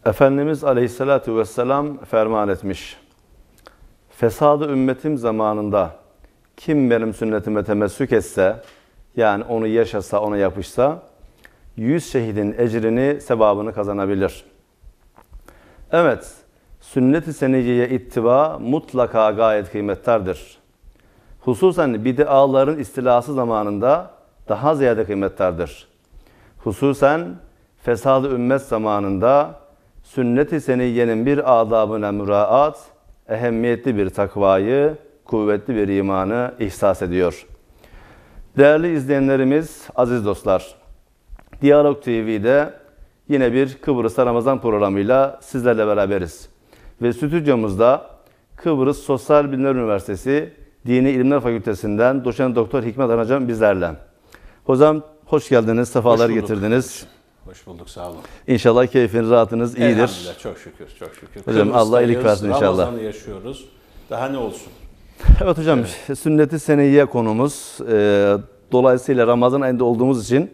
Efendimiz Aleyhisselatü Vesselam ferman etmiş. Fesadı ümmetim zamanında kim benim sünnetime temessük etse, yani onu yaşasa, ona yapışsa, 100 şehidin ecrini, sevabını kazanabilir. Evet, sünnet-i seniyyeye ittiba mutlaka gayet kıymettardır. Hususen bid'aların istilası zamanında daha ziyade kıymettardır. Hususen fesad-ı ümmet zamanında sünnet-i seniyyenin bir adabına müraat, ehemmiyetli bir takvayı, kuvvetli bir imanı ihsas ediyor. Değerli izleyenlerimiz, aziz dostlar, Diyalog TV'de yine bir Kıbrıs'ta Ramazan programıyla sizlerle beraberiz. Ve stüdyomuzda Kıbrıs Sosyal Bilimler Üniversitesi Dini İlimler Fakültesinden Doçent Doktor Hikmet Hocam bizlerle. Hocam hoş geldiniz, sefalar getirdiniz. Hoş bulduk, sağ olun. İnşallah keyfiniz, rahatınız iyidir. Elhamdülillah, çok şükür, çok şükür. Hocam Allah iyilik versin inşallah. Ramazan'ı yaşıyoruz. Daha ne olsun? Evet hocam, sünnet-i seniyye konumuz. Dolayısıyla Ramazan ayında olduğumuz için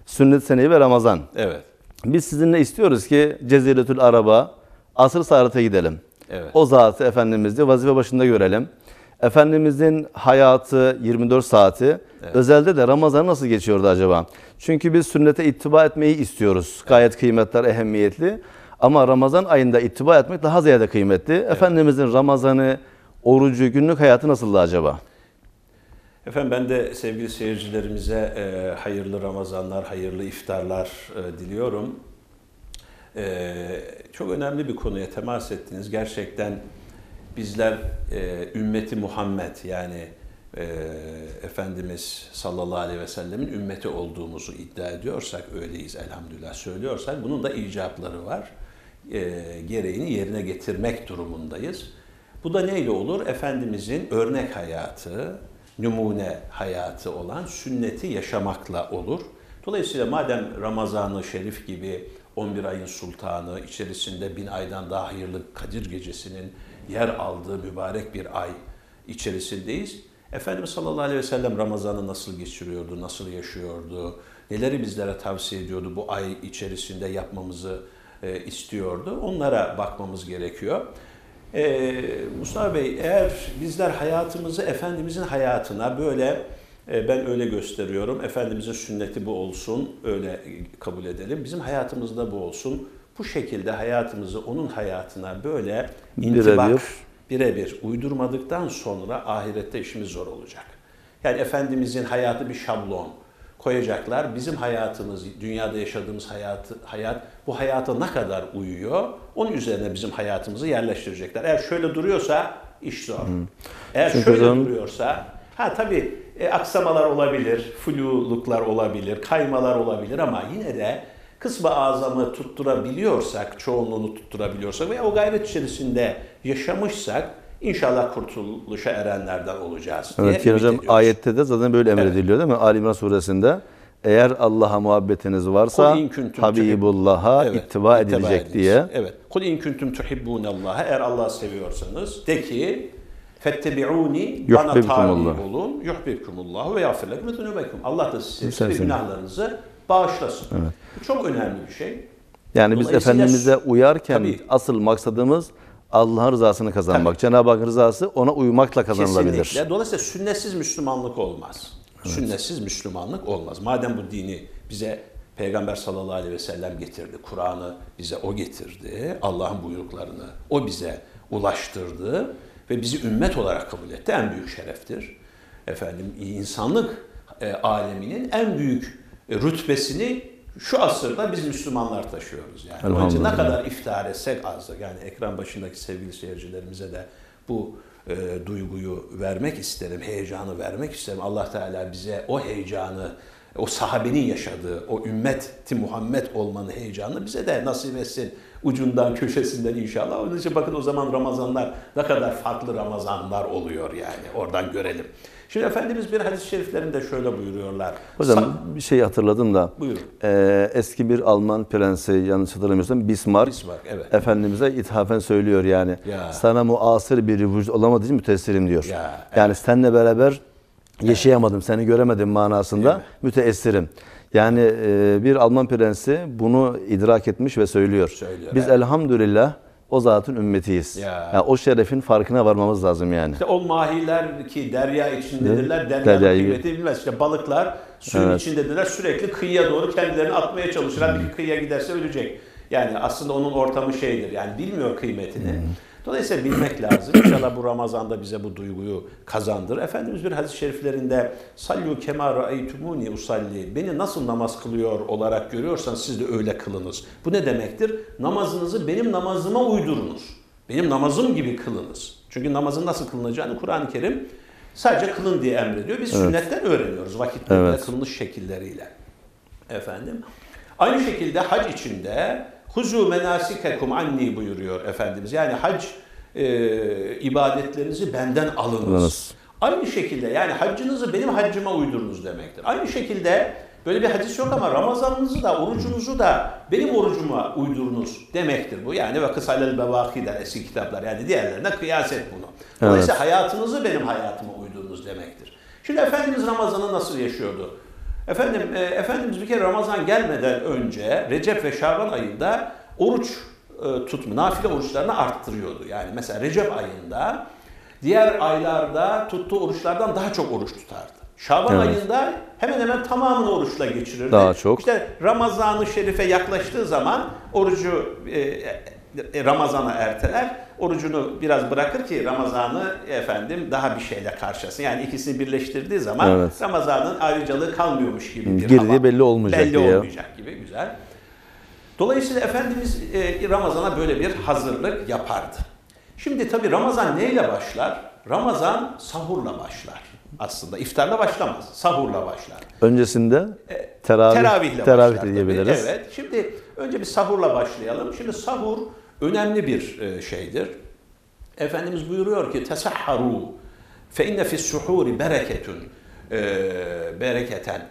sünnet-i seniyye ve Ramazan. Evet. Biz sizinle istiyoruz ki Ceziretül Arab'a, asr-ı saadete gidelim. Evet. O zatı Efendimiz'i vazife başında görelim. Efendimizin hayatı 24 saati, evet, özelde de Ramazan nasıl geçiyordu acaba? Çünkü biz sünnete ittiba etmeyi istiyoruz. Gayet kıymetli, ehemmiyetli. Ama Ramazan ayında ittiba etmek daha ziyade kıymetli. Evet. Efendimizin Ramazan'ı, orucu, günlük hayatı nasıldı acaba? Efendim ben de sevgili seyircilerimize hayırlı Ramazanlar, hayırlı iftarlar diliyorum. Çok önemli bir konuya temas ettiniz. Gerçekten bizler ümmeti Muhammed, yani Efendimiz sallallahu aleyhi ve sellemin ümmeti olduğumuzu iddia ediyorsak, öyleyiz elhamdülillah söylüyorsak, bunun da icapları var. Gereğini yerine getirmek durumundayız. Bu da neyle olur? Efendimizin örnek hayatı, numune hayatı olan sünneti yaşamakla olur. Dolayısıyla madem Ramazan-ı Şerif gibi 11 ayın sultanı, içerisinde 1000 aydan daha hayırlı Kadir Gecesi'nin yer aldığı mübarek bir ay içerisindeyiz. Efendimiz sallallahu aleyhi ve sellem Ramazan'ı nasıl geçiriyordu, nasıl yaşıyordu, neleri bizlere tavsiye ediyordu, bu ay içerisinde yapmamızı istiyordu. Onlara bakmamız gerekiyor. Mustafa Bey, eğer bizler hayatımızı Efendimizin hayatına böyle, ben öyle gösteriyorum, Efendimizin sünneti bu olsun, öyle kabul edelim, bizim hayatımızda bu olsun, bu şekilde hayatımızı onun hayatına böyle intibak, birebir uydurmadıktan sonra ahirette işimiz zor olacak. Yani Efendimizin hayatı bir şablon koyacaklar. Bizim hayatımız, dünyada yaşadığımız hayat bu hayata ne kadar uyuyor, onun üzerine bizim hayatımızı yerleştirecekler. Eğer şöyle duruyorsa iş zor. Eğer çünkü şöyle duruyorsa, tabii aksamalar olabilir, fluluklar olabilir, kaymalar olabilir ama yine de kısmı azamı tutturabiliyorsak, çoğunluğunu tutturabiliyorsak veya o gayret içerisinde yaşamışsak inşallah kurtuluşa erenlerden olacağız diye ümit ediyoruz. Hocam ayette de zaten böyle emrediliyor, değil mi? Ali İmran suresinde eğer Allah'a muhabbetiniz varsa Habibullah'a ittiba edilecek diye. Evet. Kul in kuntum tuhibbunallaha, eğer Allah'ı seviyorsanız de ki fettebi'uni, bana tabi olun, yuhbibkumullahu ve yağfir lekum zunubekum. Allah da size günahlarınızı bağışlasın. Evet. Bu çok önemli bir şey. Yani biz Efendimiz'e uyarken asıl maksadımız Allah'ın rızasını kazanmak. Cenab-ı Hakk'ın rızası ona uymakla kazanılabilir. Kesinlikle. Dolayısıyla sünnetsiz Müslümanlık olmaz. Evet. Sünnetsiz Müslümanlık olmaz. Madem bu dini bize Peygamber sallallahu aleyhi ve sellem getirdi, Kur'an'ı bize o getirdi, Allah'ın buyruklarını o bize ulaştırdı ve bizi ümmet olarak kabul etti. En büyük şereftir. Efendim, insanlık aleminin en büyük rütbesini şu asırda biz Müslümanlar taşıyoruz. Yani onun için ne kadar iftihar etsek azdır. Yani ekran başındaki sevgili seyircilerimize de bu duyguyu vermek isterim, heyecanı vermek isterim. Allah Teala bize o heyecanı, o sahabenin yaşadığı, o ümmeti Muhammed olmanın heyecanını bize de nasip etsin. Ucundan, köşesinden inşallah. Onun için bakın o zaman Ramazanlar ne kadar farklı Ramazanlar oluyor yani. Oradan görelim. Şimdi Efendimiz bir hadis-i şeriflerinde şöyle buyuruyorlar. Hocam bir şey hatırladım da. Buyurun. Eski bir Alman prensi, yanlış hatırlamıyorsam Bismarck, evet. Efendimiz'e ithafen söylüyor yani. Ya. Sana muasır bir vücut olamadığı için müteessirim diyor. Ya, evet. Yani seninle beraber yaşayamadım, seni göremedim manasında müteessirim. Yani bir Alman prensi bunu idrak etmiş ve söylüyor. Söylüyor, Biz evet. elhamdülillah o zatın ümmetiyiz. Ya. Yani o şerefin farkına varmamız lazım yani. İşte o mahiler ki derya içindedirler, deryanın Deryayı- kıymeti bilmez. İşte balıklar suyun içindedirler, sürekli kıyıya doğru kendilerini atmaya çalışırlar. Bir kıyıya giderse ölecek. Yani aslında onun ortamı şeydir, yani bilmiyor kıymetini. Dolayısıyla bilmek lazım. İnşallah bu Ramazan'da bize bu duyguyu kazandır. Efendimiz bir hadis-i şeriflerinde "Sallu kema ra'aytumuni usalli." Beni nasıl namaz kılıyor olarak görüyorsanız siz de öyle kılınız. Bu ne demektir? Namazınızı benim namazıma uydurunuz. Benim namazım gibi kılınız. Çünkü namazın nasıl kılınacağını Kur'an-ı Kerim sadece kılın diye emrediyor. Biz sünnetten öğreniyoruz vakitlerinde kılınış şekilleriyle. Efendim. Aynı şekilde hac içinde "Huzu menasikekum anni" buyuruyor Efendimiz. Yani hac ibadetlerinizi benden alınız. Aynı şekilde yani haccınızı benim haccıma uydurunuz demektir. Aynı şekilde böyle bir hadis yok ama Ramazanınızı da orucunuzu da benim orucuma uydurunuz demektir bu. Yani ve kısalel bevaki der eski kitaplar. Yani diğerlerine kıyas et bunu. Dolayısıyla hayatınızı benim hayatıma uydurunuz demektir. Şimdi Efendimiz Ramazan'ı nasıl yaşıyordu? Efendimiz bir kere Ramazan gelmeden önce Recep ve Şaban ayında oruç nafile oruçlarını arttırıyordu. Yani mesela Recep ayında diğer aylarda tuttuğu oruçlardan daha çok oruç tutardı. Şaban ayında hemen hemen tamamını oruçla geçirirdi. Daha çok. İşte Ramazan-ı Şerif'e yaklaştığı zaman orucu Ramazan'a erteler. Orucunu biraz bırakır ki Ramazan'ı daha bir şeyle karşılasın. Yani ikisini birleştirdiği zaman Ramazan'ın ayrıcalığı kalmıyormuş gibi bir girdiği belli olmayacak diye. olmayacak gibi güzel. Dolayısıyla Efendimiz Ramazan'a böyle bir hazırlık yapardı. Şimdi tabii Ramazan neyle başlar? Ramazan sahurla başlar. Aslında iftarla başlamaz. Sahurla başlar. Öncesinde teravihle başlar, diyebiliriz. Tabii. Evet. Şimdi önce bir sahurla başlayalım. Şimdi sahur önemli bir şeydir. Efendimiz buyuruyor ki tesahharu fe inne fis suhuri bereketun bereketen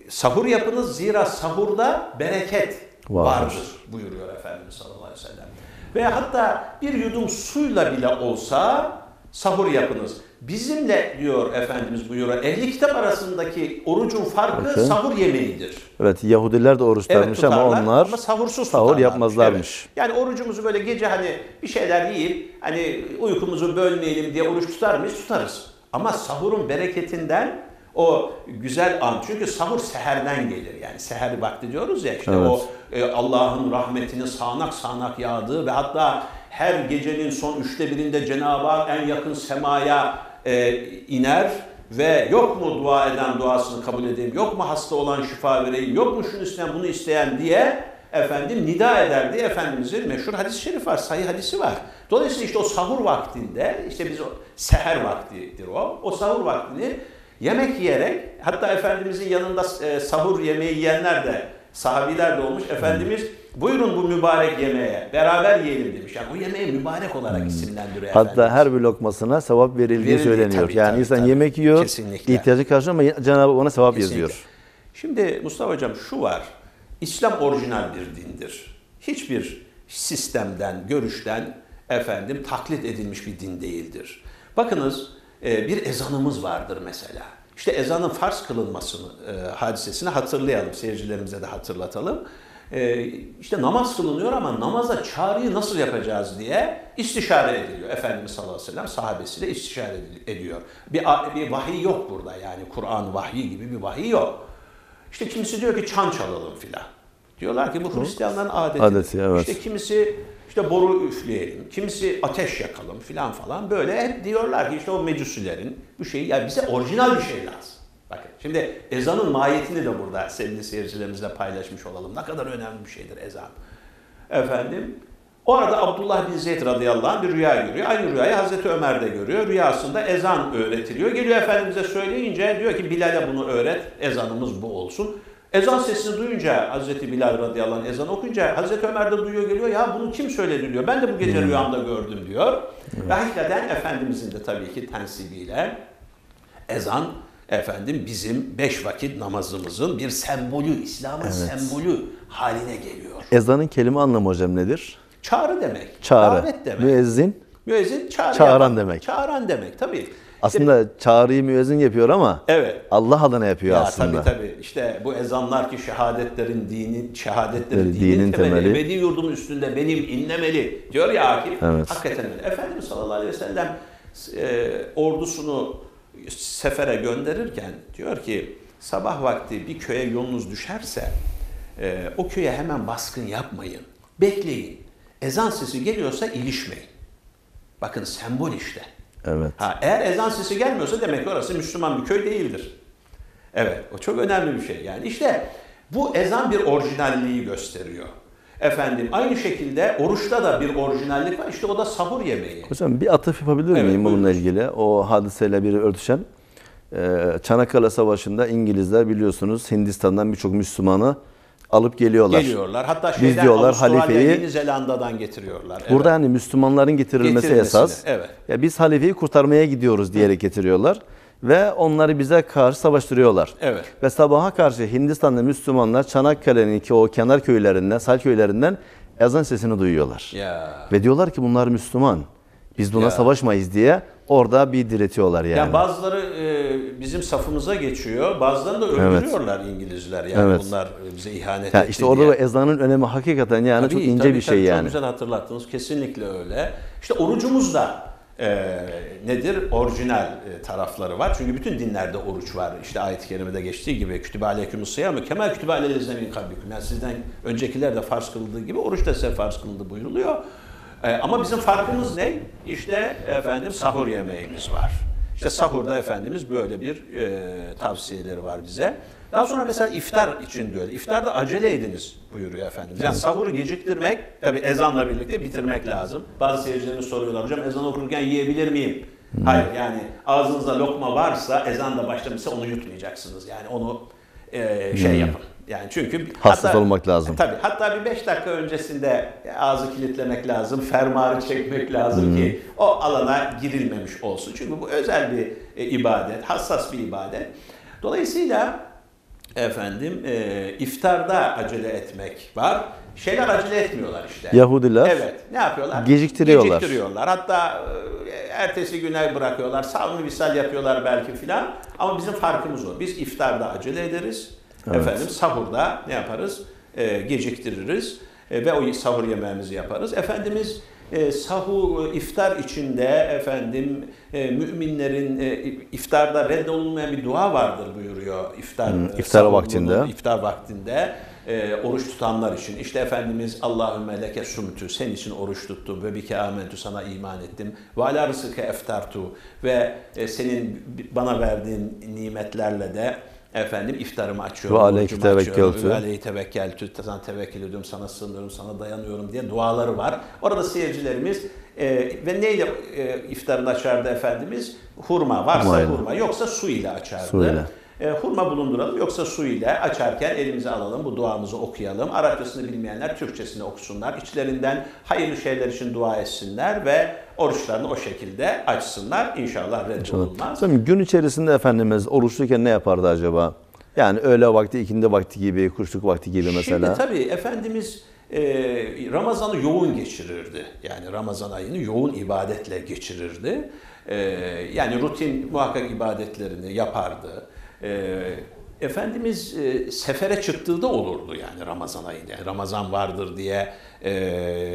sahur yapınız zira sahurda bereket vardır buyuruyor Efendimiz sallallahu aleyhi ve sellem. Ve hatta bir yudum suyla bile olsa sahur yapınız. Bizimle diyor Efendimiz buyuruyor. Ehli kitap arasındaki orucun farkı sahur yemeğidir. Evet, Yahudiler de oruç tutarmış ama onlar sahursuz sahur yapmazlarmış. Evet. Yani orucumuzu böyle gece hani bir şeyler yiyip hani uykumuzu bölmeyelim diye oruç tutar mıyız? Tutarız. Ama sahurun bereketinden o güzel an. Çünkü sahur seherden gelir. Yani seher vakti diyoruz ya işte o Allah'ın rahmetinin sağanak sağanak yağdığı ve hatta her gecenin son 1/3'inde Cenab-ı Hak en yakın semaya iner ve yok mu dua eden duasını kabul edeyim, yok mu hasta olan şifa vereyim, yok mu şunu isteyen bunu isteyen diye nida eder diye Efendimizin meşhur hadis-i şerif var, sahih hadisi var. Dolayısıyla işte o sahur vaktinde, işte biz o seher vaktidir o. O sahur vaktini yemek yiyerek, hatta Efendimizin yanında sahur yemeği yiyenler de, sahabiler de olmuş. Efendimiz buyurun bu mübarek yemeğe, beraber yiyelim demiş. Yani o yemeği mübarek olarak isimlendiriyor Hatta Efendimiz. her bir lokmasına sevap verildiği söyleniyor. Tabii, yani tabii, insan tabii. yemek yiyor, Kesinlikle. ihtiyacı karşılıyor ama Cenab-ı Hak ona sevap Kesinlikle. yazıyor. Şimdi Mustafa Hocam şu var, İslam orijinal bir dindir. Hiçbir sistemden, görüşten taklit edilmiş bir din değildir. Bakınız bir ezanımız vardır mesela. İşte ezanın farz kılınmasını, hadisesini hatırlayalım, seyircilerimize de hatırlatalım. İşte namaz kılınıyor ama namaza çağrıyı nasıl yapacağız diye istişare ediliyor. Efendimiz sallallahu aleyhi ve sellem sahabesiyle istişare ediyor. Bir vahiy yok burada, yani Kur'an vahyi gibi bir vahiy yok. İşte kimisi diyor ki çan çalalım filan. Diyorlar ki bu Hristiyanların adeti. Evet. İşte kimisi işte boru üfleyelim, kimisi ateş yakalım filan falan. Böyle hep diyorlar ki işte o mecusilerin bu şeyi, yani bize orijinal bir şey lazım. Bakın şimdi ezanın mahiyetini de burada sevgili seyircilerimizle paylaşmış olalım. Ne kadar önemli bir şeydir ezan. O arada Abdullah bin Zeyd radıyallahu anh bir rüya görüyor. Aynı rüyayı Hazreti Ömer de görüyor. Rüyasında ezan öğretiliyor. Geliyor Efendimiz'e söyleyince diyor ki Bilal'e bunu öğret, ezanımız bu olsun. Ezan sesini duyunca Hazreti Bilal radıyallahu anh ezan okuyunca Hazreti Ömer de duyuyor, geliyor. Ya bunu kim söyledi diyor. Ben de bu gece rüyamda gördüm diyor. Ve hakikaten Efendimizin de tabii ki tensibiyle ezan bizim 5 vakit namazımızın bir sembolü, İslam'ın sembolü haline geliyor. Ezanın kelime anlamı hocam nedir? Çağrı demek. Çağrı. Davet demek. Müezzin. Müezzin Çağıran demek. Çağıran demek tabii. Aslında çağrıyı müezzin yapıyor ama Evet. Allah adına yapıyor Ya aslında. tabii. İşte bu ezanlar ki şehadetlerin Dinin dinin temeli. temeli. Ebedi yurdumun üstünde benim inlemeli diyor ya Akif. Evet. Hakikaten öyle. Efendimiz sallallahu aleyhi ve sellem ordusunu sefere gönderirken diyor ki sabah vakti bir köye yolunuz düşerse o köye hemen baskın yapmayın. Bekleyin. Ezan sesi geliyorsa ilişmeyin. Bakın sembol işte. Evet. Eğer ezan sesi gelmiyorsa demek ki orası Müslüman bir köy değildir. Evet, o çok önemli bir şey. Yani işte bu ezan bir orijinalliği gösteriyor. Efendim aynı şekilde oruçta da bir orijinallik var. İşte o da sahur yemeği. Hocam bir atıf yapabilir miyim Evet, bununla buyurun. ilgili? O hadiseyle bir örtüşen. Çanakkale Savaşı'nda İngilizler biliyorsunuz Hindistan'dan birçok Müslümanı alıp geliyorlar. Geliyorlar. Hatta Biz diyorlar Avustralya, halifeyi, Yeni Zelanda'dan getiriyorlar. burada yani Müslümanların getirilmesi Getirilmesini, esas. evet. Ya biz halifeyi kurtarmaya gidiyoruz diyerek getiriyorlar. Ve onları bize karşı savaştırıyorlar. Evet. Ve sabaha karşı Hindistan'da Müslümanlar Çanakkale'nin ki o kenar köylerinden, sahil köylerinden ezan sesini duyuyorlar. Ya. Ve diyorlar ki bunlar Müslüman. Biz buna Ya. savaşmayız diye orada bir diretiyorlar yani. Yani bazıları bizim safımıza geçiyor. Bazılarını da öldürüyorlar İngilizler. Yani Evet. bunlar bize ihanet Ya etti işte orada diye. o ezanın önemi hakikaten yani çok ince bir şey yani. Çok güzel hatırlattınız. Kesinlikle öyle. İşte orucumuz da nedir? Orijinal tarafları var. Çünkü bütün dinlerde oruç var. İşte ayet-i kerimede geçtiği gibi kütübe aleykümüs sıyâmü kemâ kütübe alellezîne min kablikum. Yani sizden öncekiler de farz kıldığı gibi oruç da size farz kılındı buyuruluyor. Ama bizim farkımız ne? İşte efendim sahur yemeğimiz var. İşte sahurda Efendimiz böyle bir tavsiyeleri var bize. Daha sonra mesela iftar için de öyle. İftarda acele ediniz buyuruyor Efendimiz. Yani sahuru geciktirmek, tabii ezanla birlikte bitirmek lazım. Bazı seyircilerimiz soruyorlar, hocam ezan okurken yiyebilir miyim? Hayır, yani ağzınızda lokma varsa, ezan da başlamışsa onu yutmayacaksınız. Yani onu yapın. Yani çünkü Hassas olmak lazım. Tabii, hatta bir 5 dakika öncesinde ağzı kilitlemek lazım, fermuarı çekmek lazım ki o alana girilmemiş olsun. Çünkü bu özel bir ibadet, hassas bir ibadet. Dolayısıyla efendim iftarda acele etmek var. Şeyler acele etmiyorlar işte. Yahudiler Evet. Ne yapıyorlar? geciktiriyorlar. Geciktiriyorlar. Hatta ertesi güne bırakıyorlar. Savmi visal yapıyorlar belki filan. Ama bizim farkımız o. Biz iftarda acele ederiz. Evet. Efendim sahurda ne yaparız? Geciktiririz. Ve o sahur yemeğimizi yaparız. Efendimiz iftar içinde efendim müminlerin iftarda reddolunmayan bir dua vardır buyuruyor iftar vaktinde. İftar vaktinde oruç tutanlar için. İşte Efendimiz Allahümme leke sumtu, senin için oruç tuttum ve bike amentu, sana iman ettim. Ve ala rızıke eftartu, ve senin bana verdiğin nimetlerle de efendim iftarımı açıyorum, ve aleyhi tevekkeltü. ve aleyhi tevekkeltü, sana tevekkül ediyorum, sana sığınıyorum, sana dayanıyorum diye duaları var. Orada seyircilerimiz ve neyle iftarını açardı Efendimiz? Hurma, varsa hurma, yoksa su ile açardı. Su ile. Hurma bulunduralım, yoksa su ile açarken elimize alalım, bu duamızı okuyalım. Arapçasını bilmeyenler Türkçesini okusunlar. İçlerinden hayırlı şeyler için dua etsinler ve oruçlarını o şekilde açsınlar. İnşallah reddolunmaz. Gün içerisinde Efendimiz oruçluyken ne yapardı acaba? Yani öğle vakti, ikindi vakti gibi, kuşluk vakti gibi mesela. Şimdi tabii Efendimiz Ramazan'ı yoğun geçirirdi. Yani Ramazan ayını yoğun ibadetle geçirirdi. Yani rutin muhakkak ibadetlerini yapardı. Efendimiz sefere çıktığı da olurdu yani Ramazan ayında. Yani Ramazan vardır diye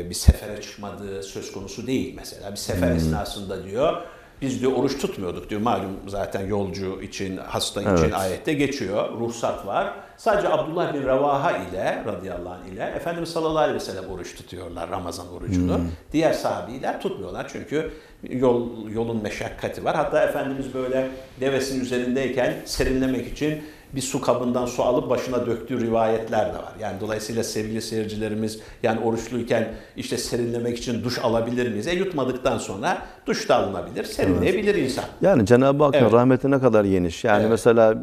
bir sefere çıkmadığı söz konusu değil mesela. Bir sefer esnasında diyor, biz diyor oruç tutmuyorduk diyor. Malum zaten yolcu için, hasta için ayette geçiyor. Ruhsat var. Sadece Abdullah bin Revaha ile radıyallahu anh ile Efendimiz sallallahu aleyhi ve sellem oruç tutuyorlar, Ramazan orucunu. Diğer sahabiler tutmuyorlar çünkü yolun meşakkati var. Hatta Efendimiz böyle devesinin üzerindeyken serinlemek için bir su kabından su alıp başına döktüğü rivayetler de var. Yani dolayısıyla sevgili seyircilerimiz, yani oruçluyken işte serinlemek için duş alabilir miyiz? Yutmadıktan sonra duş da alınabilir, serinleyebilir insan. Yani Cenab-ı Hakk'ın rahmeti ne kadar geniş. Yani mesela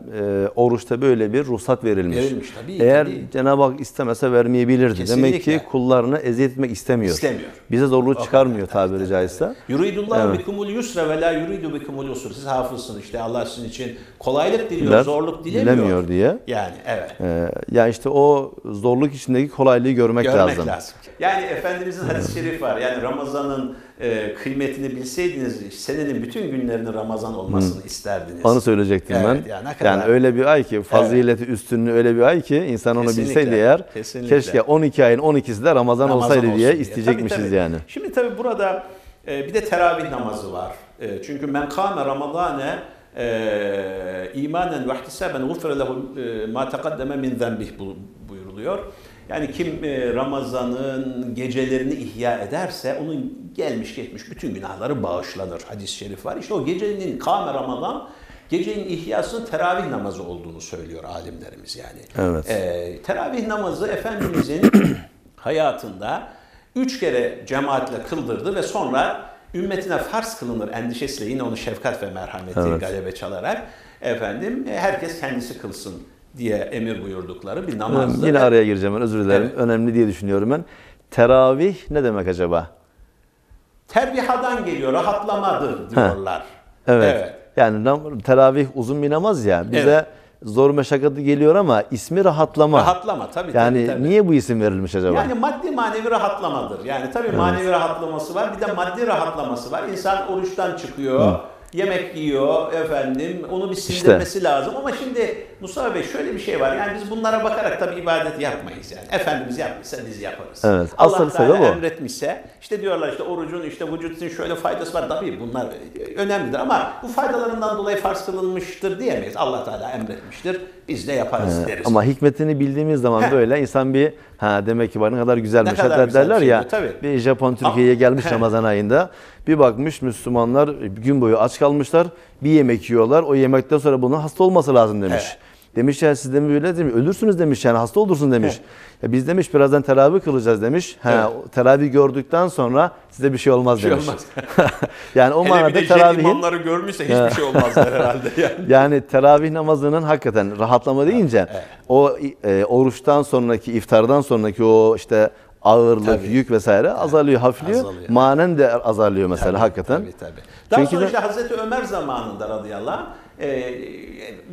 oruçta böyle bir ruhsat verilmiş. Verilmiş tabii. Eğer tabii. Cenab-ı Hak istemese vermeyebilirdi. Kesinlikle. Demek ki kullarını eziyet etmek istemiyor. İstemiyor. Bize zorluk çıkarmıyor tabiri caizse. Yuridullahu bikumul yusra ve la yuridu bikumul usra. Siz hafızsınız işte, Allah sizin için kolaylık diliyor, zorluk dilemiyor gelmiyor diye. Yani evet. Ya işte o zorluk içindeki kolaylığı görmek lazım. Yani Efendimizin hadis-i şerif var. Yani Ramazan'ın kıymetini bilseydiniz senenin bütün günlerinin Ramazan olmasını isterdiniz. Onu söyleyecektim ben. Yani öyle bir ay ki fazileti üstünlüğü öyle bir ay ki insan onu bilseydi eğer keşke 12 ayın 12'si de Ramazan olsaydı diye isteyecekmişiz tabii. Yani. Şimdi tabii burada bir de teravih namazı var. Çünkü men kâme Ramazâne imanen ve ihtisaben gufre lehu ma taqaddeme min zenbih buyuruluyor. Yani kim Ramazan'ın gecelerini ihya ederse onun gelmiş geçmiş bütün günahları bağışlanır. Hadis-i şerif var. İşte o gecenin kâme Ramazan, gecenin ihyasının teravih namazı olduğunu söylüyor alimlerimiz yani. Evet. Teravih namazı Efendimizin hayatında 3 kere cemaatle kıldırdı ve sonra ümmetine farz kılınır endişesiyle yine onu şefkat ve merhameti galebe çalarak herkes kendisi kılsın diye emir buyurdukları bir namazdır. Yine araya gireceğim ben, özür dilerim. Evet. Önemli diye düşünüyorum ben. Teravih ne demek acaba? Tervihadan geliyor, rahatlamadır diyorlar. Evet. Yani teravih uzun bir namaz ya. Bize zor meşakkatli geliyor ama ismi rahatlama. Rahatlama tabii. Yani tabii. Niye bu isim verilmiş acaba? Yani maddi manevi rahatlamadır. Yani tabii manevi rahatlaması var, bir de maddi rahatlaması var. İnsan oruçtan çıkıyor. Yemek yiyor onu bir sindirmesi lazım. Ama şimdi Mustafa Bey şöyle bir şey var. Yani biz bunlara bakarak tabii ibadet yapmayız yani. Efendimiz yapmışsa biz yaparız. Evet. Allah Teala emretmişse işte diyorlar işte orucun işte vücut için şöyle faydası var. Tabii bunlar önemlidir ama bu faydalarından dolayı farz kılınmıştır diyemeyiz. Allah Teala emretmiştir. Biz de yaparız deriz. Ama hikmetini bildiğimiz zaman böyle insan bir demek ki var ne kadar güzelmiş. Hatta derler ya bir Japon Türkiye'ye gelmiş Ramazan ayında. Bir bakmış Müslümanlar gün boyu aç kalmışlar. Bir yemek yiyorlar. O yemekten sonra bunun hasta olması lazım demiş. Demiş yani siz de mi böyle demiş. Ölürsünüz demiş yani hasta olursun demiş. Ya biz demiş birazdan teravih kılacağız demiş. Teravih gördükten sonra size bir şey olmaz demiş. Yani o manada teravihin imamları görmüşse hiçbir şey olmaz herhalde yani. Yani teravih namazının hakikaten rahatlama deyince o oruçtan sonraki iftardan sonraki o işte ağırlık, yük vesaire azalıyor, hafifliyor. Manen de azalıyor mesela hakikaten. Tabii. Daha sonra işte Hazreti Ömer zamanında radıyallahu anh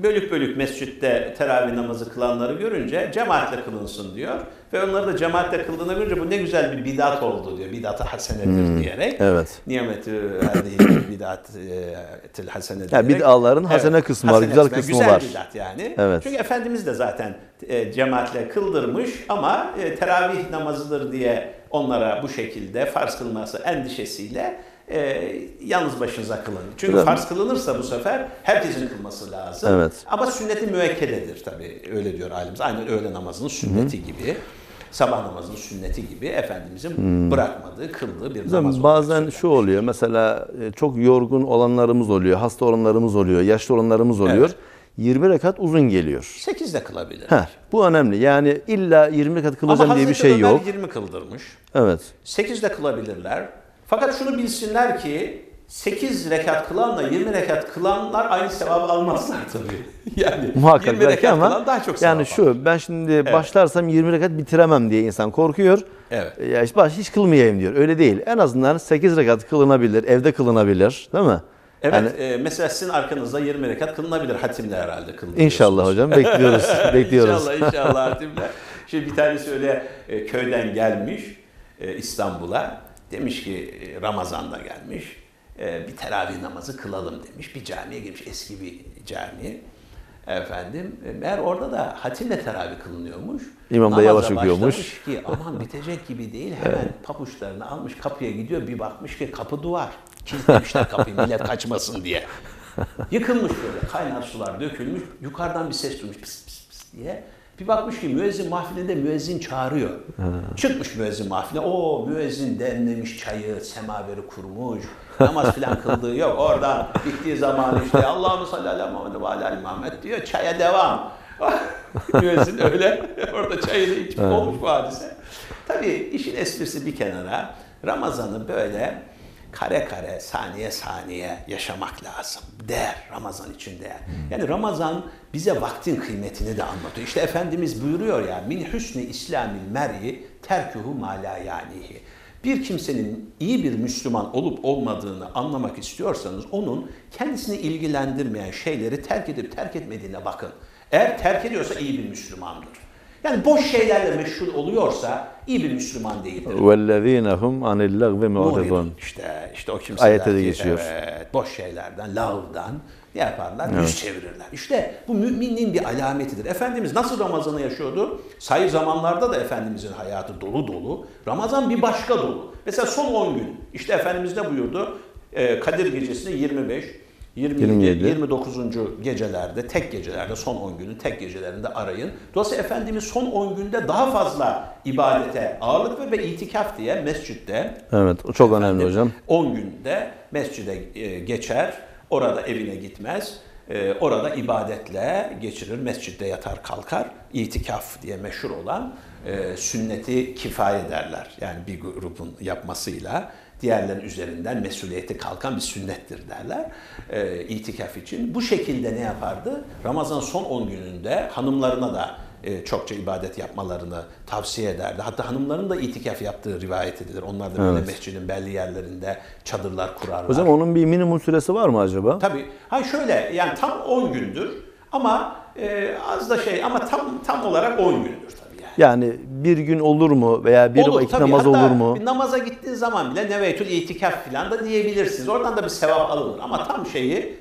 bölük bölük mescitte teravih namazı kılanları görünce cemaatle kılınsın diyor. Ve onları da cemaatle kıldığına görünce bu ne güzel bir bidat oldu diyor. Bidat-ı hasenedir diyerek. Nimeti verdiği bidat-ı hasene diyerek. Yani bid'aların hasene kısmı var, güzel kısmı var. Güzel bidat yani. Çünkü Efendimiz de zaten cemaatle kıldırmış ama teravih namazıdır diye onlara bu şekilde farz kılması endişesiyle yalnız başınıza kılın. Çünkü farz kılınırsa bu sefer herkesin kılması lazım. Ama sünnet-i müekkededir tabii. Öyle diyor alimimiz. Aynen öğle namazının sünneti gibi. Sabah namazının sünneti gibi Efendimizin bırakmadığı, kıldığı bir namaz. Bazen şu oluyor. Mesela çok yorgun olanlarımız oluyor. Hasta olanlarımız oluyor. Yaşlı olanlarımız oluyor. 20 rekat uzun geliyor. 8 de kılabilir. Bu önemli. Yani illa 20 rekat kılacağım diye bir şey yok. Ama Hazreti Ömer 20 kıldırmış. 8 de kılabilirler. Fakat şunu bilsinler ki 8 rekat kılanla 20 rekat kılanlar aynı sevabı almazlar tabii. Yani muhakkak 20 rekat ama kılan daha çok sevap yani şu ben şimdi başlarsam 20 rekat bitiremem diye insan korkuyor. Ya işte hiç kılmayayım diyor. Öyle değil. En azından 8 rekat kılınabilir, evde kılınabilir, değil mi? Evet, mesela sizin arkanızda 20 rekat kılınabilir hatimle herhalde kılınıyor. İnşallah hocam, bekliyoruz. İnşallah hatimle. Şimdi bir tanesi öyle köyden gelmiş İstanbul'a. Demiş ki Ramazan'da gelmiş, bir teravih namazı kılalım demiş. Bir camiye girmiş, eski bir cami. Meğer orada da hatimle teravih kılınıyormuş. İmam da yavaş okuyormuş. Ki aman bitecek gibi değil, hemen papuçlarını almış kapıya gidiyor. Bir bakmış ki kapı duvar. Kilitlemişler kapıyı millet kaçmasın diye. Yıkılmış böyle, kaynar sular dökülmüş. Yukarıdan bir ses duymuş pıs pıs pıs diye. Bir bakmış ki müezzin mahfilinde müezzin çağırıyor. Çıkmış müezzin mahfiline. O müezzin demlemiş çayı, semaveri kurmuş. Namaz filan kıldığı yok. Oradan bittiği zaman işte Allahümme salli ala Muhammed ve ala Muhammed diyor. Çaya devam. Müezzin öyle orada çayını içmiş olmuş bu hadise. Tabii işin esprisi bir kenara. Ramazan'ı böyle kare kare, saniye saniye yaşamak lazım. Değer, Ramazan için değer. Yani Ramazan bize vaktin kıymetini de anlatıyor. İşte Efendimiz buyuruyor ya, min husni islamil mer'i terkuhu ma la yanihi. Bir kimsenin iyi bir Müslüman olup olmadığını anlamak istiyorsanız onun kendisini ilgilendirmeyen şeyleri terk edip terk etmediğine bakın. Eğer terk ediyorsa iyi bir Müslümandır. Yani boş şeylerle meşgul oluyorsa iyi bir Müslüman değildir. وَالَّذ۪ينَ هُمْ عَنِ اللَّغْوِ مُعْرِضُونَ. İşte o kimseler Ayette de ki, geçiyor. evet, boş şeylerden, lağvdan ne yaparlar? Yüz çevirirler. İşte bu müminliğin bir alametidir. Efendimiz nasıl Ramazan'ı yaşıyordu? Sayı zamanlarda da Efendimizin hayatı dolu dolu. Ramazan bir başka dolu. Mesela son 10 gün. İşte Efendimiz ne buyurdu? Kadir gecesinde 25, 27, 29. gecelerde, tek gecelerde, son 10 günün tek gecelerinde arayın. Dolayısıyla Efendimiz son 10 günde daha fazla ibadete ağırlık ve itikaf diye mescitte. Evet, o çok önemli hocam. 10 günde mescide geçer, orada evine gitmez. Orada ibadetle geçirir, mescitte yatar kalkar. İtikaf diye meşhur olan sünneti kifaye derler. Yani bir grubun yapmasıyla diğerlerin üzerinden mesuliyeti kalkan bir sünnettir derler itikaf için. Bu şekilde ne yapardı? Ramazan son 10 gününde hanımlarına da çokça ibadet yapmalarını tavsiye ederdi. Hatta hanımların da itikaf yaptığı rivayet edilir. Onlar da böyle mescidin belli yerlerinde çadırlar kurarlar. Hocam onun bir minimum süresi var mı acaba? Tabii. Ha şöyle yani tam 10 gündür ama az da ama tam olarak 10 gündür tabii. Yani bir gün olur mu veya bir olur, vakit tabii. namaz Hatta olur mu? bir namaza gittiğin zaman bile nevetül itikaf falan da diyebilirsiniz. Oradan da bir sevap alınır ama tam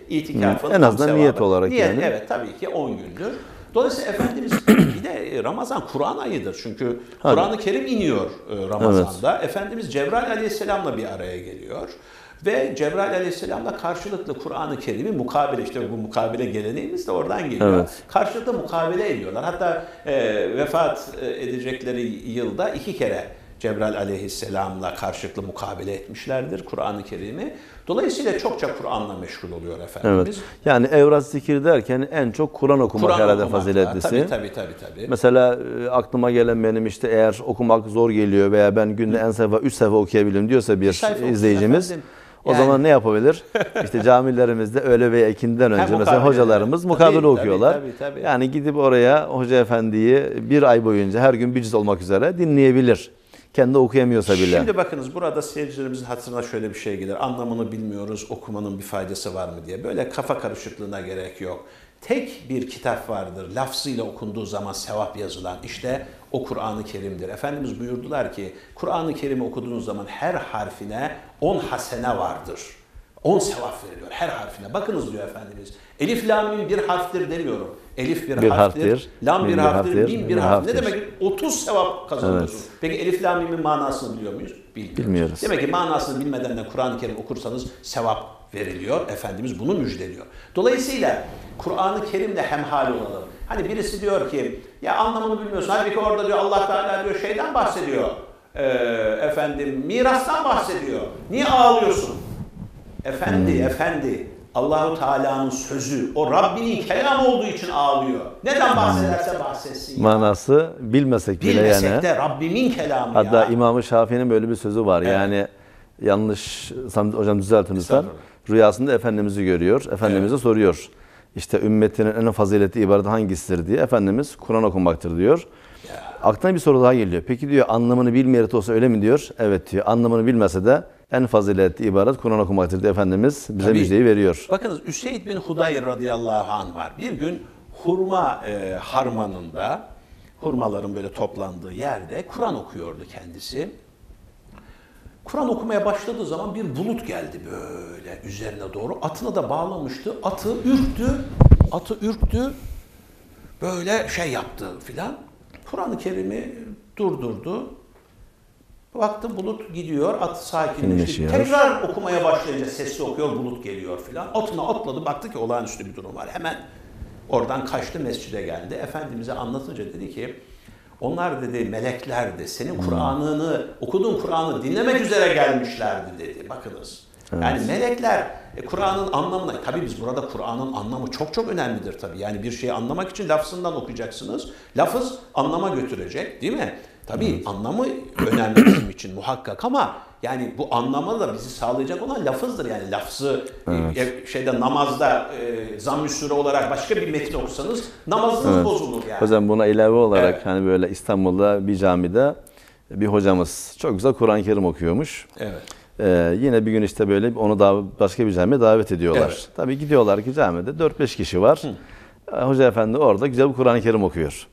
itikafın en azından sevabı. niyet olarak yani. Evet tabii ki 10 gündür. Dolayısıyla Efendimiz bir de Ramazan Kur'an ayıdır. Çünkü Kur'an-ı Kerim iniyor Ramazan'da. Evet. Efendimiz Cebrail Aleyhisselam'la bir araya geliyor. Ve Cebrail Aleyhisselam'la karşılıklı Kur'an-ı Kerim'i mukabele, işte bu mukabele geleneğimiz de oradan geliyor. Evet. Karşılıklı mukabele ediyorlar. Hatta vefat edecekleri yılda 2 kere Cebrail Aleyhisselam'la karşılıklı mukabele etmişlerdir Kur'an-ı Kerim'i. Dolayısıyla çokça Kur'an'la meşgul oluyor Efendimiz. Evet. Yani evrat zikir derken en çok Kur'an okumak herhalde faziletlisi. Tabii. Mesela aklıma gelen benim işte eğer okumak zor geliyor veya ben günde en sefa 3 sayfa okuyabilirim diyorsa bir izleyicimiz. O zaman ne yapabilir? İşte camilerimizde öğle veya ikindiden önce mesela hocalarımız mukabele okuyorlar. Tabii. Yani gidip oraya hoca efendiyi bir ay boyunca her gün bir cüz olmak üzere dinleyebilir. Kendi okuyamıyorsa bile. Şimdi bakınız burada seyircilerimizin hatırına şöyle bir şey gelir. Anlamını bilmiyoruz, okumanın bir faydası var mı diye. Böyle kafa karışıklığına gerek yok. Tek bir kitap vardır, lafzıyla okunduğu zaman sevap yazılan. İşte o Kur'an-ı Kerim'dir. Efendimiz buyurdular ki, Kur'an-ı Kerim'i okuduğunuz zaman her harfine 10 hasene vardır. 10 sevap veriliyor her harfine. Bakınız diyor Efendimiz. Elif, lam, mim bir harftir demiyorum. Elif bir harftir, lam bir harftir, mim bir harftir. Ne demek? 30 sevap kazanıyorsunuz. Evet. Peki elif, lam, mimin manasını biliyor muyuz? Bilmiyoruz. Demek ki manasını bilmeden de Kur'an-ı Kerim okursanız sevap veriliyor. Efendimiz bunu müjdeliyor. Dolayısıyla Kur'an-ı Kerim'le hemhal olalım. Hani birisi diyor ki ya anlamını bilmiyorsun. Halbuki orada diyor Allah Teala diyor şeyden bahsediyor. Mirastan bahsediyor. Niye ağlıyorsun? Efendi. Allahu Teala'nın sözü, o Rabbinin kelamı olduğu için ağlıyor. Neden bahsederse bahsetsin. Manası bilmesek bile yani. Bilmesek de Rabbimin kelamı hatta İmam-ı Şafii'nin böyle bir sözü var. Evet. Yani yanlış, hocam düzeltin lütfen. Rüyasında Efendimiz'i görüyor. Efendimiz'e soruyor. İşte ümmetinin en faziletli ibadet hangisidir diye. Efendimiz Kur'an okumaktır diyor. Aklına bir soru daha geliyor. Peki diyor anlamını bilmeyerek olsa öyle mi diyor? Evet diyor. Anlamını bilmese de en faziletli ibadet Kur'an okumaktır diye Efendimiz bize müjdeyi veriyor. Bakınız Üseyd bin Hudayr radıyallahu anh var. Bir gün hurma harmanında, hurmaların böyle toplandığı yerde Kur'an okuyordu kendisi. Kur'an okumaya başladığı zaman bir bulut geldi böyle üzerine doğru. Atına da bağlamıştı. Atı ürktü. Böyle yaptı filan. Kur'an-ı Kerim'i durdurdu. Baktı bulut gidiyor, at sakinleşti. Tekrar okumaya başlayınca sesli okuyor, bulut geliyor filan. Atına atladı, baktı ki olağanüstü bir durum var. Hemen oradan kaçtı, mescide geldi. Efendimiz'e anlatınca dedi ki, onlar dedi meleklerdi, senin Kur'an'ını, okuduğun Kur'an'ı dinlemek üzere gelmişlerdi dedi. Bakınız. Evet. Yani melekler Kur'an'ın anlamına, tabii biz burada Kur'an'ın anlamı çok önemlidir tabii. Yani bir şeyi anlamak için lafzından okuyacaksınız. Lafız anlama götürecek değil mi? Tabii anlamı önemli bizim için muhakkak ama yani bu anlamı da bizi sağlayacak olan lafızdır. Yani lafzı namazda zamm-ı sure olarak başka bir metin okusanız namazınız bozulur yani. Hocam buna ilave olarak hani böyle İstanbul'da bir camide bir hocamız çok güzel Kur'an-ı Kerim okuyormuş. Evet. Yine bir gün işte böyle onu da başka bir camiye davet ediyorlar. Evet. Tabii gidiyorlar ki camide 4-5 kişi var. Hoca efendi orada güzel bir Kur'an-ı Kerim okuyor.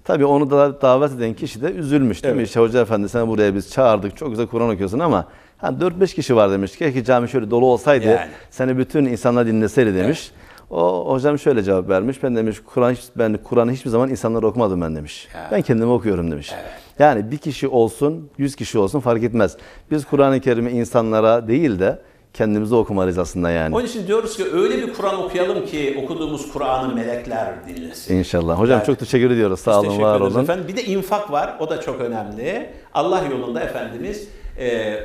Tabii onu da davet eden kişi de üzülmüş değil mi? Evet. İşte hoca efendi sen buraya biz çağırdık, çok güzel Kur'an okuyorsun ama hani 4-5 kişi var demiş. Keşke cami şöyle dolu olsaydı, Yani. seni bütün insanlar dinleseydi demiş. O hocam şöyle cevap vermiş. Ben demiş Kur'an'ı hiçbir zaman insanlara okumadım ben demiş. Ya. Ben kendimi okuyorum demiş. Evet. Yani bir kişi olsun, 100 kişi olsun fark etmez. Biz Kur'an-ı Kerim'i insanlara değil de kendimize okumalıyız aslında yani. Onun için diyoruz ki öyle bir Kur'an okuyalım ki okuduğumuz Kur'an'ı melekler dinlesin. İnşallah. Hocam Yani, çok teşekkür ediyoruz. Sağ biz olun, teşekkür var ederiz olun. efendim. Bir de infak var. O da çok önemli. Allah yolunda Efendimiz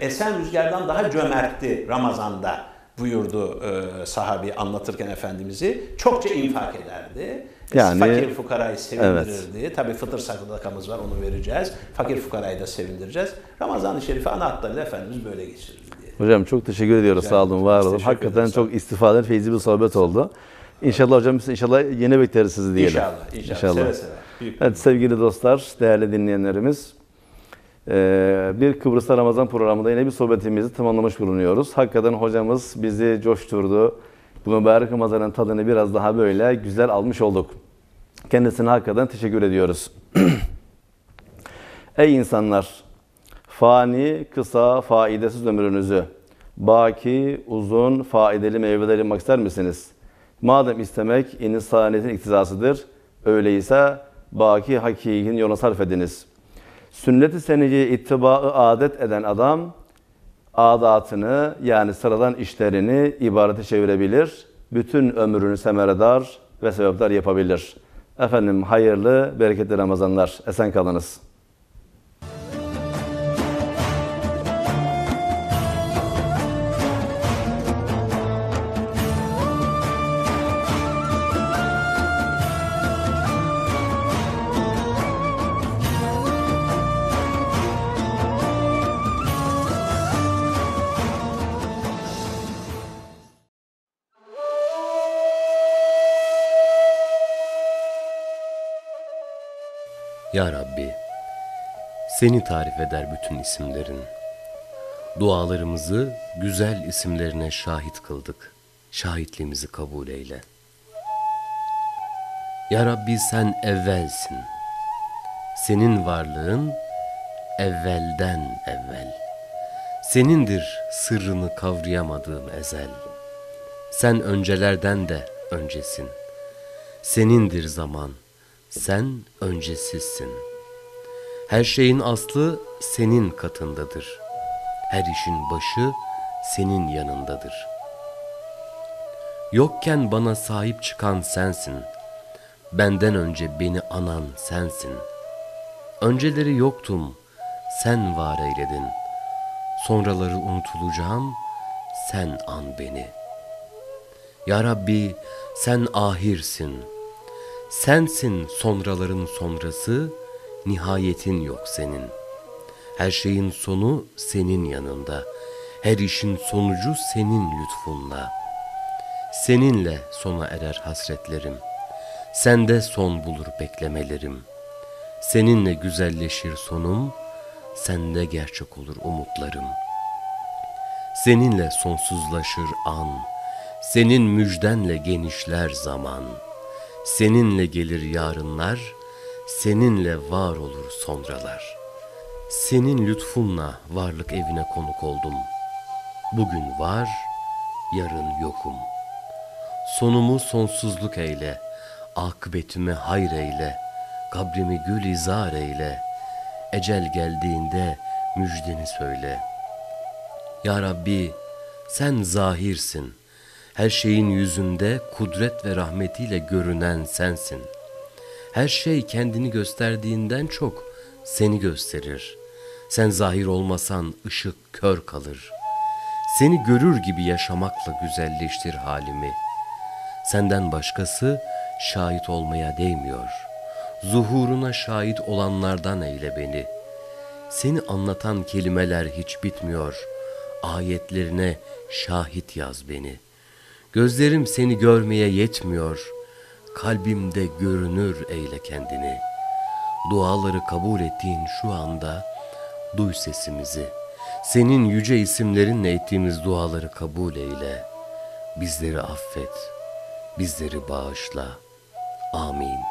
esen rüzgardan daha cömertti Ramazan'da buyurdu sahabi anlatırken Efendimiz'i. Çokça infak ederdi. Yani, fakir fukarayı sevindirirdi. Tabii fıtır sadakamız var, onu vereceğiz. Fakir fukarayı da sevindireceğiz. Ramazan-ı Şerif'i ana hatlarıyla Efendimiz böyle geçirirdi diye. Hocam çok teşekkür ediyoruz. Sağ olun, var olun. Teşekkür Hakikaten ederiz. çok istifade, feyizli bir sohbet oldu. İnşallah hocam inşallah yine bekleriz sizi diyelim. İnşallah. Seve seve. Büyük Evet sevgili dostlar, değerli dinleyenlerimiz. Bir Kıbrıs'ta Ramazan programında yine bir sohbetimizi tamamlamış bulunuyoruz. Hakikaten hocamız bizi coşturdu. Bu mübarek Ramazan'ın tadını biraz daha böyle güzel almış olduk. Kendisine hakikaten teşekkür ediyoruz. Ey insanlar! Fani, kısa, faidesiz ömrünüzü, baki, uzun, faydalı meyveler yemek ister misiniz? Madem istemek insaniyetin iktizasıdır, öyleyse baki hakikin yoluna sarf ediniz. Sünnet-i seniyye ittibaı adet eden adam, adatını yani sıradan işlerini ibadete çevirebilir, bütün ömrünü semeredar ve sevaplar yapabilir. Efendim hayırlı, bereketli Ramazanlar. Esen kalınız. Ya Rabbi, seni tarif eder bütün isimlerin. Dualarımızı güzel isimlerine şahit kıldık. Şahitliğimizi kabul eyle. Ya Rabbi sen evvelsin. Senin varlığın evvelden evvel. Senindir sırrını kavrayamadığım ezel. Sen öncelerden de öncesin. Senindir zaman. Sen öncesizsin. Her şeyin aslı senin katındadır. Her işin başı senin yanındadır. Yokken bana sahip çıkan sensin. Benden önce beni anan sensin. Önceleri yoktum, sen var eyledin. Sonraları unutulacağım, sen an beni. Ya Rabbi sen ahirsin. Sensin sonraların sonrası, nihayetin yok senin. Her şeyin sonu senin yanında, her işin sonucu senin lütfunla. Seninle sona erer hasretlerim, sende son bulur beklemelerim. Seninle güzelleşir sonum, sende gerçek olur umutlarım. Seninle sonsuzlaşır an, senin müjdenle genişler zaman. Seninle gelir yarınlar, seninle var olur sonralar. Senin lütfunla varlık evine konuk oldum. Bugün var, yarın yokum. Sonumu sonsuzluk eyle, akıbetimi hayır eyle, kabrimi gülizar eyle. Ecel geldiğinde müjdeni söyle. Ya Rabbi sen zahirsin. Her şeyin yüzünde kudret ve rahmetiyle görünen sensin. Her şey kendini gösterdiğinden çok seni gösterir. Sen zahir olmasan ışık kör kalır. Seni görür gibi yaşamakla güzelleştir halimi. Senden başkası şahit olmaya değmiyor. Zuhuruna şahit olanlardan eyle beni. Seni anlatan kelimeler hiç bitmiyor. Ayetlerine şahit yaz beni. Gözlerim seni görmeye yetmiyor. Kalbimde görünür eyle kendini. Duaları kabul ettiğin şu anda duy sesimizi. Senin yüce isimlerinle ettiğimiz duaları kabul eyle. Bizleri affet, bizleri bağışla. Amin.